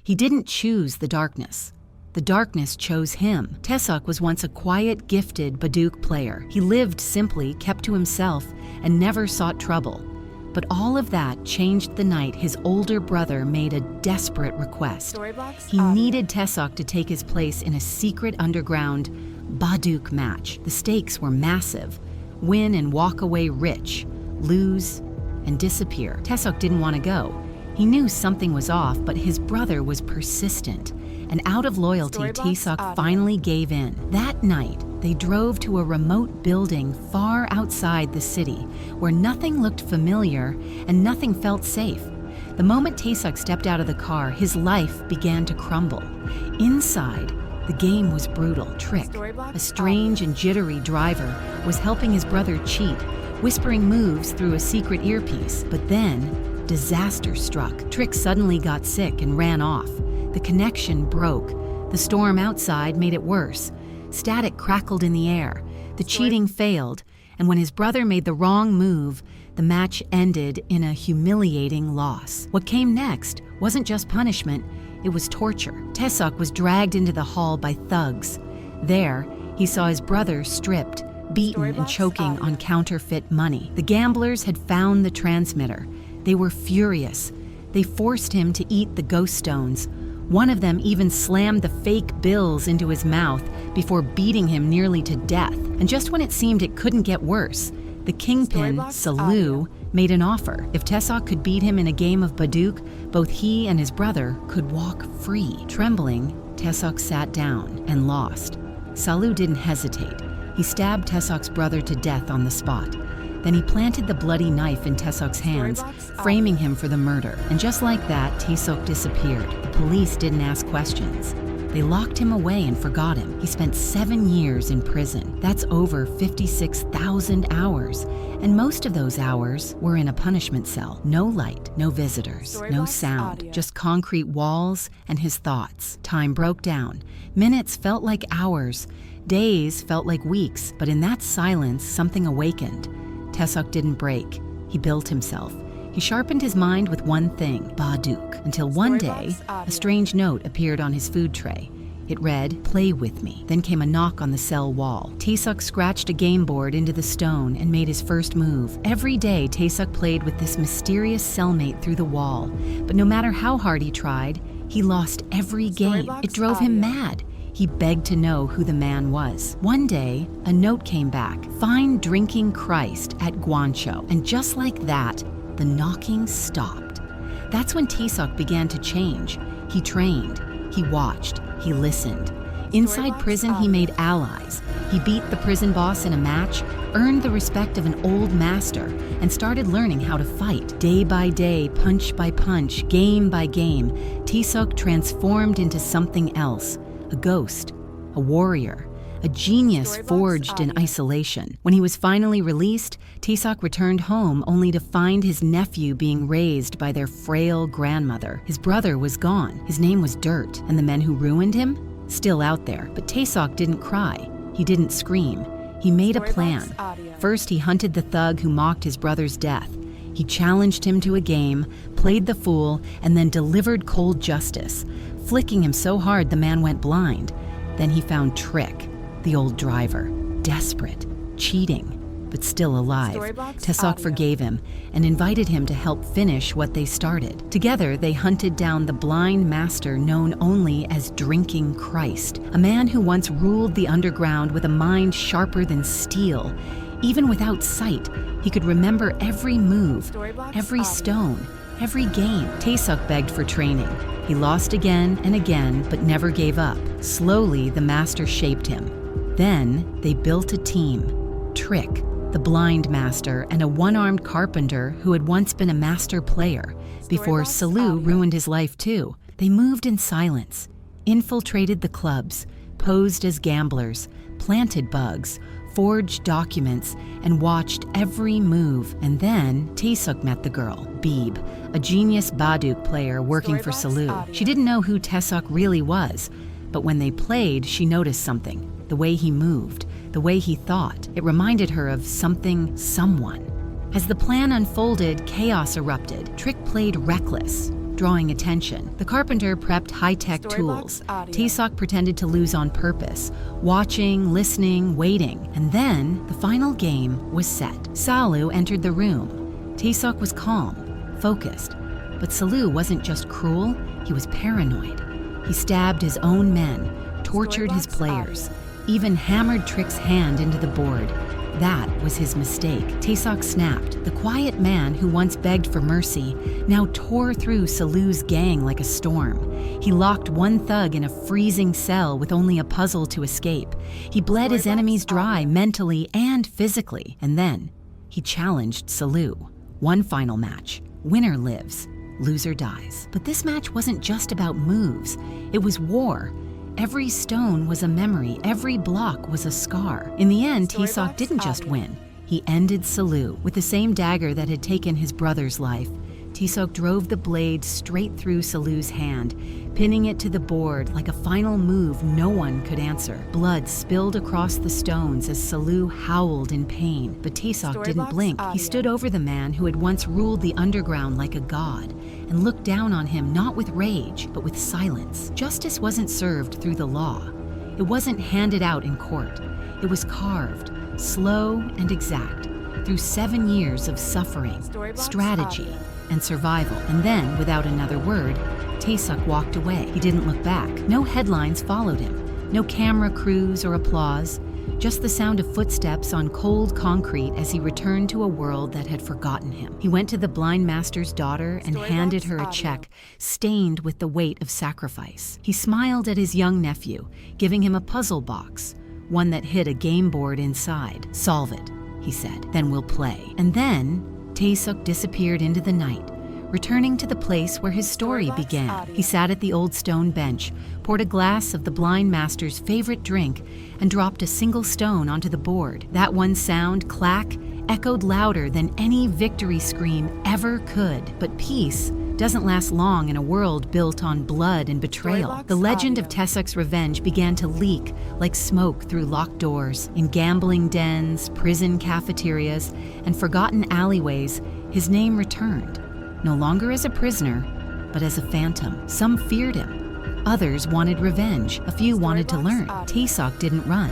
He didn't choose the darkness. The darkness chose him. Tesok was once a quiet, gifted Baduk player. He lived simply, kept to himself, and never sought trouble. But all of that changed the night his older brother made a desperate request. He needed Tesok to take his place in a secret underground Baduk match. The stakes were massive. Win and walk away rich. Lose and disappear. Tesok didn't want to go. He knew something was off, but his brother was persistent. And out of loyalty, Tesok finally gave in. That night, they drove to a remote building far outside the city, where nothing looked familiar and nothing felt safe. The moment Tesok stepped out of the car, his life began to crumble. Inside, the game was brutal. Trick, a strange and jittery driver, was helping his brother cheat, whispering moves through a secret earpiece. But then, disaster struck. Trick suddenly got sick and ran off. The connection broke. The storm outside made it worse. Static crackled in the air. The cheating failed, and when his brother made the wrong move, the match ended in a humiliating loss. What came next wasn't just punishment, it was torture. Tesok was dragged into the hall by thugs. There, he saw his brother stripped, beaten and choking on counterfeit money. The gamblers had found the transmitter. They were furious. They forced him to eat the ghost stones. One of them even slammed the fake bills into his mouth before beating him nearly to death. And just when it seemed it couldn't get worse, the kingpin, Salu, made an offer. If Tesok could beat him in a game of Baduk, both he and his brother could walk free. Trembling, Tesok sat down and lost. Salu didn't hesitate. He stabbed Tesok's brother to death on the spot. Then he planted the bloody knife in Tesok's hands, framing him for the murder. And just like that, Tesok disappeared. The police didn't ask questions. They locked him away and forgot him. He spent 7 years in prison. That's over 56,000 hours. And most of those hours were in a punishment cell. No light, no visitors, no sound, just concrete walls and his thoughts. Time broke down. Minutes felt like hours. Days felt like weeks. But in that silence, something awakened. Tesok didn't break. He built himself. He sharpened his mind with one thing, Baduk, until one day, a strange note appeared on his food tray. It read, "Play with me." Then came a knock on the cell wall. Tesok scratched a game board into the stone and made his first move. Every day, Tesok played with this mysterious cellmate through the wall. But no matter how hard he tried, he lost every game. It drove him mad. He begged to know who the man was. One day, a note came back, "Find drinking Christ at Guancho." And just like that, the knocking stopped. That's when Tesok began to change. He trained, he watched, he listened. Inside prison, he made allies. He beat the prison boss in a match, earned the respect of an old master, and started learning how to fight. Day by day, punch by punch, game by game, Tesok transformed into something else. A ghost, a warrior, a genius forged in isolation. When he was finally released, Tesok returned home only to find his nephew being raised by their frail grandmother. His brother was gone. His name was Dirt, and the men who ruined him? Still out there. But Tesok didn't cry. He didn't scream. He made a plan. First, he hunted the thug who mocked his brother's death. He challenged him to a game, played the fool, and then delivered cold justice, flicking him so hard the man went blind. Then he found Trick, the old driver, desperate, cheating, but still alive. Tesok forgave him and invited him to help finish what they started. Together, they hunted down the blind master known only as Drinking Christ, a man who once ruled the underground with a mind sharper than steel. Even without sight, he could remember every move, every stone, every game. Tesok begged for training. He lost again and again, but never gave up. Slowly, the master shaped him. Then, they built a team. Trick, the blind master, and a one-armed carpenter who had once been a master player, before Salu ruined his life too. They moved in silence, infiltrated the clubs, posed as gamblers, planted bugs, forged documents, and watched every move. And then Tesok met the girl, Beeb, a genius Baduk player working for Salu. She didn't know who Tesok really was, but when they played, she noticed something. The way he moved, the way he thought. It reminded her of someone. As the plan unfolded, chaos erupted. Trick played reckless, drawing attention. The carpenter prepped high-tech tools. Tesok pretended to lose on purpose, watching, listening, waiting. And then the final game was set. Salu entered the room. Tesok was calm, focused. But Salu wasn't just cruel, he was paranoid. He stabbed his own men, tortured his players, even hammered Trick's hand into the board. That was his mistake. Tesok snapped. The quiet man who once begged for mercy now tore through Salu's gang like a storm. He locked one thug in a freezing cell with only a puzzle to escape. He bled his enemies dry mentally and physically. And then he challenged Salu. One final match. Winner lives, loser dies. But this match wasn't just about moves. It was war. Every stone was a memory, every block was a scar. In the end, Tesok didn't just win. He ended Salu with the same dagger that had taken his brother's life. Tesok drove the blade straight through Salu's hand, pinning it to the board like a final move no one could answer. Blood spilled across the stones as Salu howled in pain, but Tesok didn't blink. He stood over the man who had once ruled the underground like a god and looked down on him not with rage, but with silence. Justice wasn't served through the law. It wasn't handed out in court. It was carved, slow and exact, through 7 years of suffering, strategy, and survival. And then, without another word, Tesok walked away. He didn't look back. No headlines followed him. No camera crews or applause. Just the sound of footsteps on cold concrete as he returned to a world that had forgotten him. He went to the blind master's daughter and handed her a check stained with the weight of sacrifice. He smiled at his young nephew, giving him a puzzle box, one that hid a game board inside. "Solve it," he said, "then we'll play." And then Tesok disappeared into the night, returning to the place where his story began. He sat at the old stone bench, poured a glass of the blind master's favorite drink, and dropped a single stone onto the board. That one sound, clack, echoed louder than any victory scream ever could. But peace doesn't last long in a world built on blood and betrayal. The legend of Tesok's revenge began to leak like smoke through locked doors. In gambling dens, prison cafeterias, and forgotten alleyways, his name returned. No longer as a prisoner, but as a phantom. Some feared him. Others wanted revenge. A few wanted to learn. Tesok didn't run.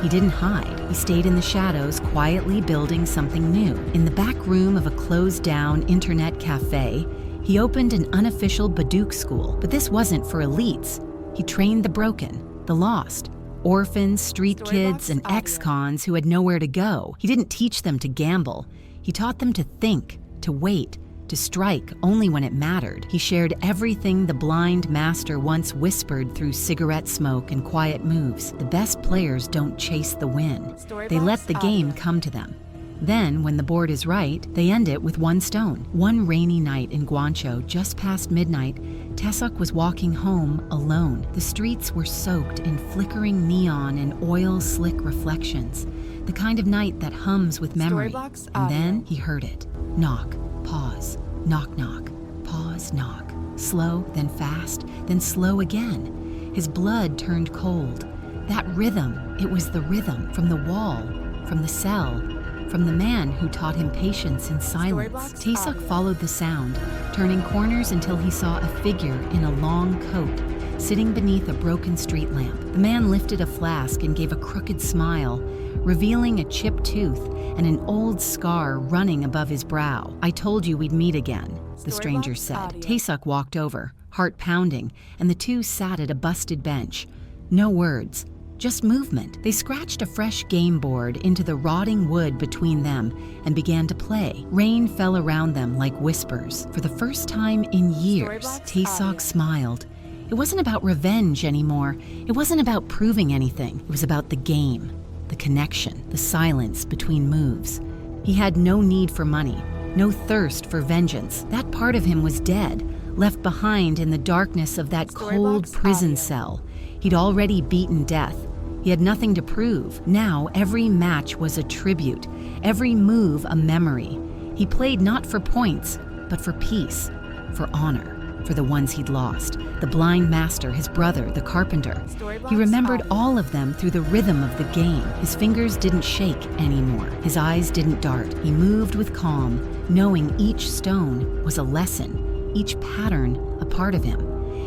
He didn't hide. He stayed in the shadows, quietly building something new. In the back room of a closed-down internet cafe, he opened an unofficial Baduk school. But this wasn't for elites. He trained the broken, the lost, orphans, street kids, and ex-cons who had nowhere to go. He didn't teach them to gamble. He taught them to think, to wait, to strike only when it mattered. He shared everything the blind master once whispered through cigarette smoke and quiet moves. The best players don't chase the win. They let the game come to them. Then, when the board is right, they end it with one stone. One rainy night in Guangzhou, just past midnight, Tesok was walking home alone. The streets were soaked in flickering neon and oil-slick reflections, the kind of night that hums with memory. And then he heard it. Knock, pause, knock, knock, pause, knock. Slow, then fast, then slow again. His blood turned cold. That rhythm, it was the rhythm from the wall, from the cell, from the man who taught him patience in silence. Tesok followed the sound, turning corners until he saw a figure in a long coat, sitting beneath a broken street lamp. The man lifted a flask and gave a crooked smile, revealing a chipped tooth and an old scar running above his brow. "I told you we'd meet again," the stranger said. Tesok walked over, heart pounding, and the two sat at a busted bench. No words, just movement. They scratched a fresh game board into the rotting wood between them and began to play. Rain fell around them like whispers. For the first time in years, Tesok smiled. It wasn't about revenge anymore. It wasn't about proving anything. It was about the game, the connection, the silence between moves. He had no need for money, no thirst for vengeance. That part of him was dead, left behind in the darkness of that cold prison cell. He'd already beaten death. He had nothing to prove. Now every match was a tribute, every move a memory. He played not for points, but for peace, for honor, for the ones he'd lost. The blind master, his brother, the carpenter. He remembered all of them through the rhythm of the game. His fingers didn't shake anymore. His eyes didn't dart. He moved with calm, knowing each stone was a lesson, each pattern part of him.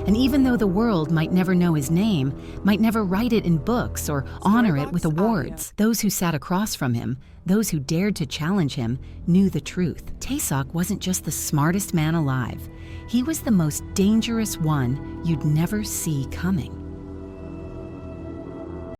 And even though the world might never know his name, might never write it in books or honor it with awards, those who sat across from him, those who dared to challenge him, knew the truth. Tesok wasn't just the smartest man alive. He was the most dangerous one you'd never see coming.